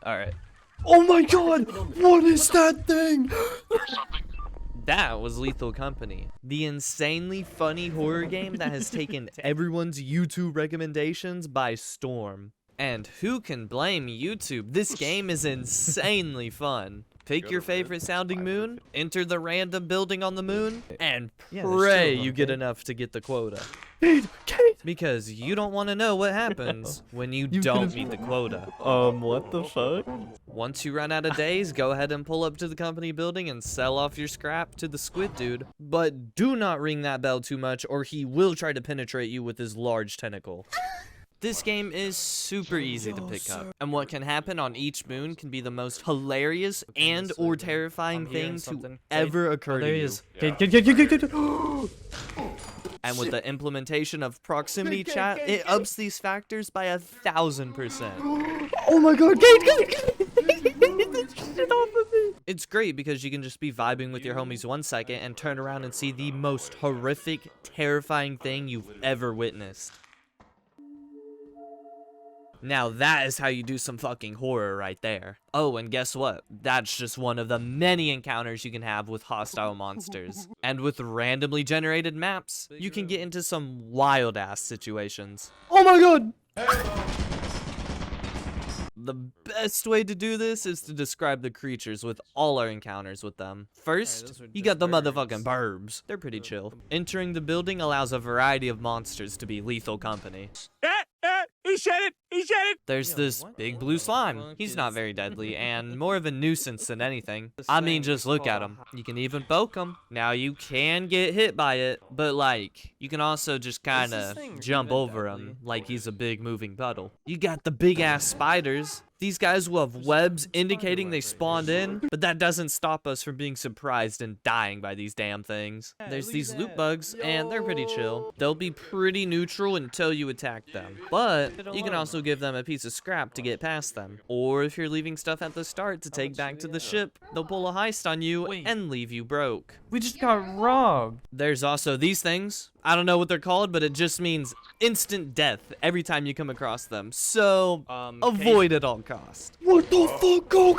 Alright. Oh my god! What is that thing? That was Lethal Company, the insanely funny horror game that has taken everyone's YouTube recommendations by storm. And who can blame YouTube? This game is insanely fun. Pick your favorite sounding moon, enter the random building on the moon, and pray you get enough to get the quota. Kate! Because you don't want to know what happens when you don't meet the quota. What the fuck? Once you run out of days, go ahead and pull up to the company building and sell off your scrap to the squid dude. But do not ring that bell too much or he will try to penetrate you with his large tentacle. This game is super easy to pick up, and what can happen on each moon can be the most hilarious and or terrifying thing to ever occur to you. And with the implementation of proximity chat, it ups these factors by 1,000%. Oh my god, Kate! It's great because you can just be vibing with your homies 1 second and turn around and see the most horrific, terrifying thing you've ever witnessed. Now that is how you do some fucking horror right there. Oh, and guess what? That's just one of the many encounters you can have with hostile monsters. And with randomly generated maps, you can get into some wild ass situations. Oh my god! The best way to do this is to describe the creatures with all our encounters with them. First, you got the motherfucking burbs. They're pretty chill. Entering the building allows a variety of monsters to be Lethal Company. He said it! He said it! There's this big blue slime. He's not very deadly and more of a nuisance than anything. I mean, just look at him. You can even poke him. Now, you can get hit by it, but like, you can also just kind of jump over him like he's a big moving puddle. You got the big ass spiders. These guys will have webs indicating they spawned in, but that doesn't stop us from being surprised and dying by these damn things. There's these loot bugs, and they're pretty chill. They'll be pretty neutral until you attack them, but you can also give them a piece of scrap to get past them. Or if you're leaving stuff at the start to take back to the ship, they'll pull a heist on you and leave you broke. We just got robbed. There's also these things. I don't know what they're called, but it just means instant death every time you come across them. So, avoid at all costs. What the fuck? Go!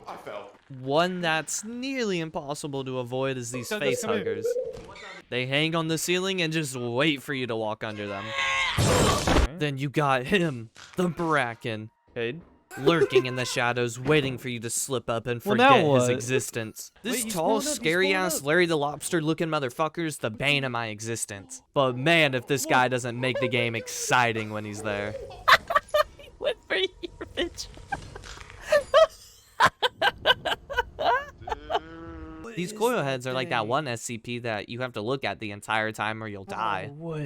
I fell. One that's nearly impossible to avoid is these face huggers. They hang on the ceiling and just wait for you to walk under them. Then you got him, the Bracken. Cade? Lurking in the shadows, waiting for you to slip up and Well, now forget his what? existence. This Wait, tall, he spawned up, scary-ass Larry the Lobster-looking motherfucker's the bane of my existence. But man, if this guy doesn't make the game exciting when he's there. Went for you, bitch. These coil heads are like that one SCP that you have to look at the entire time or you'll die. What?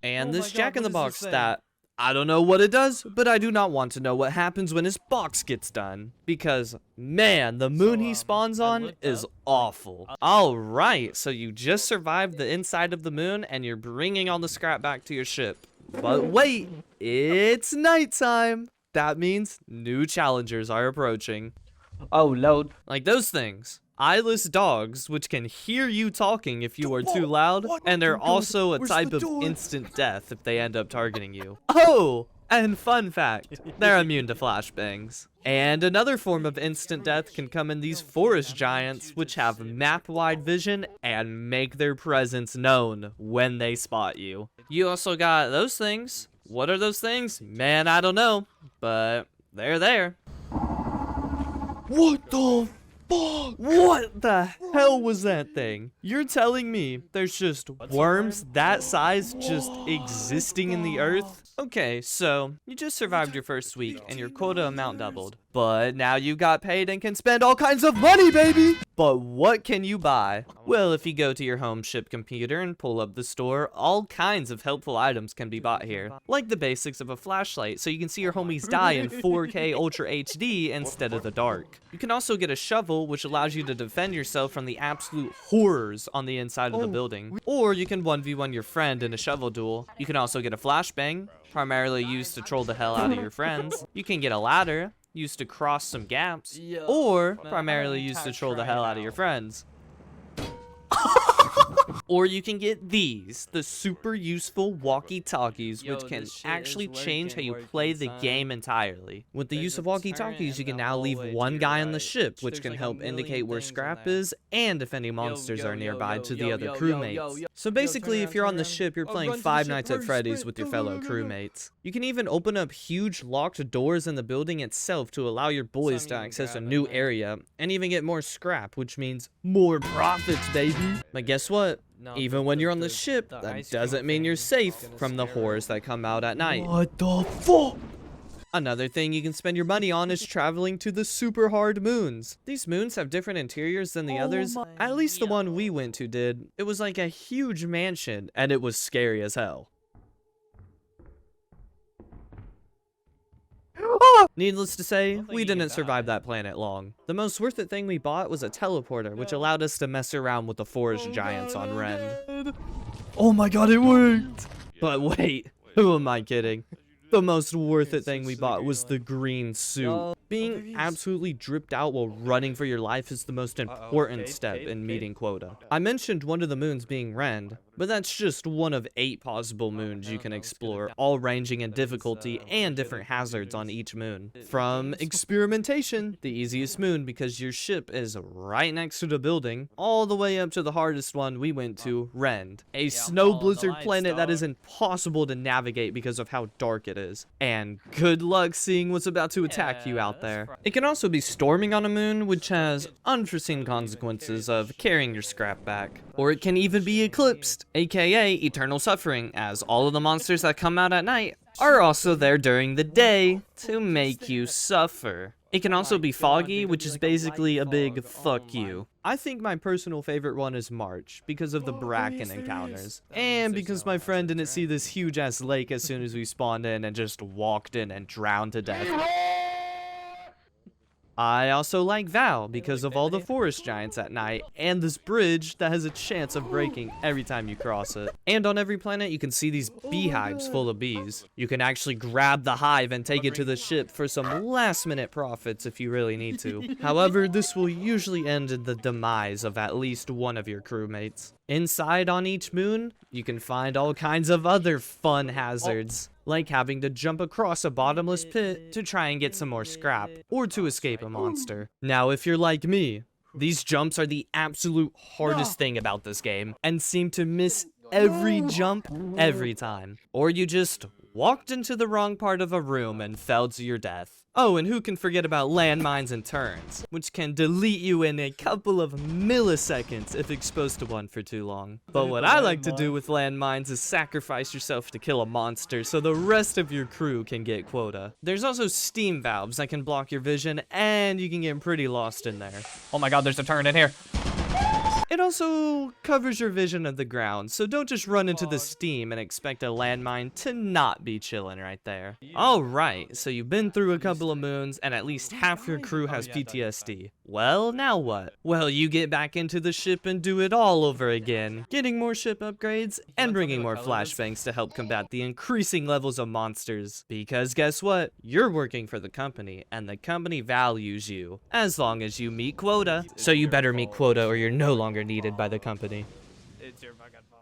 And Oh this my God, Jack-in-the-Box what does this say? that I don't know what it does, but I do not want to know what happens when his box gets done. Because, man, the moon he spawns on is awful. Alright, so you just survived the inside of the moon and you're bringing all the scrap back to your ship. But wait, it's nighttime. That means new challengers are approaching. Oh, load. Like those things. Eyeless dogs, which can hear you talking if you are too loud, and are also a type of instant death if they end up targeting you. Oh, and fun fact, they're immune to flashbangs. And another form of instant death can come in these forest giants, which have map-wide vision and make their presence known when they spot you. You also got those things. What are those things? Man, I don't know, but they're there. What the fuck? What the hell was that thing? You're telling me there's just worms that size just existing in the earth? Okay, so you just survived your first week and your quota amount doubled. But now you got paid and can spend all kinds of money, baby! But what can you buy? Well, if you go to your home ship computer and pull up the store, all kinds of helpful items can be bought here. Like the basics of a flashlight, so you can see your homies die in 4K Ultra HD instead of the dark. You can also get a shovel, which allows you to defend yourself from the absolute horrors on the inside of the building. Or you can 1v1 your friend in a shovel duel. You can also get a flashbang, primarily used to troll the hell out of your friends. You can get a ladder, used to cross some gaps, or primarily used to troll the hell out of your friends. Or you can get these, the super useful walkie-talkies, which can actually change how you play the game entirely. With the use of walkie-talkies, you can now leave one guy on the ship, which can help indicate where scrap is and if any monsters are nearby to the other crewmates. So basically, if you're on the ship, you're playing Five Nights at Freddy's with your fellow crewmates. You can even open up huge locked doors in the building itself to allow your boys to access a new area and even get more scrap, which means more profits, baby. But guess what? Even when you're on the ship, that doesn't mean you're safe from the horrors that come out at night. What the fuck? Another thing you can spend your money on is traveling to the super hard moons. These moons have different interiors than the others. At least the one we went to did. It was like a huge mansion, and it was scary as hell. Needless to say, we didn't survive that planet long. The most worth it thing we bought was a teleporter, which allowed us to mess around with the forest giants on Rend. Oh my god, it worked! But wait, who am I kidding? The most worth it thing we bought was the green suit. Being absolutely dripped out while running for your life is the most important step in meeting quota. I mentioned one of the moons being Rend, but that's just one of 8 possible moons you can explore, all ranging in difficulty and different hazards on each moon. From Experimentation, the easiest moon because your ship is right next to the building, all the way up to the hardest one we went to, Rend, a snow blizzard planet that is impossible to navigate because of how dark it is. And good luck seeing what's about to attack you out there. It can also be storming on a moon, which has unforeseen consequences of carrying your scrap back. Or it can even be eclipsed, aka eternal suffering, as all of the monsters that come out at night are also there during the day to make you suffer. It can also be foggy, which is basically a big fuck you. I think my personal favorite one is March, because of the Bracken encounters. And because my friend didn't see this huge ass lake as soon as we spawned in and just walked in and drowned to death. I also like Val because of all the forest giants at night and this bridge that has a chance of breaking every time you cross it. And on every planet you can see these beehives full of bees. You can actually grab the hive and take it to the ship for some last minute profits if you really need to. However, this will usually end in the demise of at least one of your crewmates. Inside on each moon, you can find all kinds of other fun hazards, like having to jump across a bottomless pit to try and get some more scrap, or to escape a monster. Now, if you're like me, these jumps are the absolute hardest thing about this game, and seem to miss every jump every time. Or you just walked into the wrong part of a room and fell to your death. Oh, and who can forget about landmines and turns, which can delete you in a couple of milliseconds if exposed to one for too long. But what I like to do with landmines is sacrifice yourself to kill a monster so the rest of your crew can get quota. There's also steam valves that can block your vision, and you can get pretty lost in there. Oh my god, there's a turn in here. It also covers your vision of the ground, so don't just run into the steam and expect a landmine to not be chilling right there. Alright, so you've been through a couple of moons and at least half your crew has PTSD. Well, now what? Well, you get back into the ship and do it all over again, getting more ship upgrades and bringing more flashbangs to help combat the increasing levels of monsters. Because guess what? You're working for the company, and the company values you, as long as you meet quota. So you better meet quota or you're no longer needed by the company. It's your fucking fault.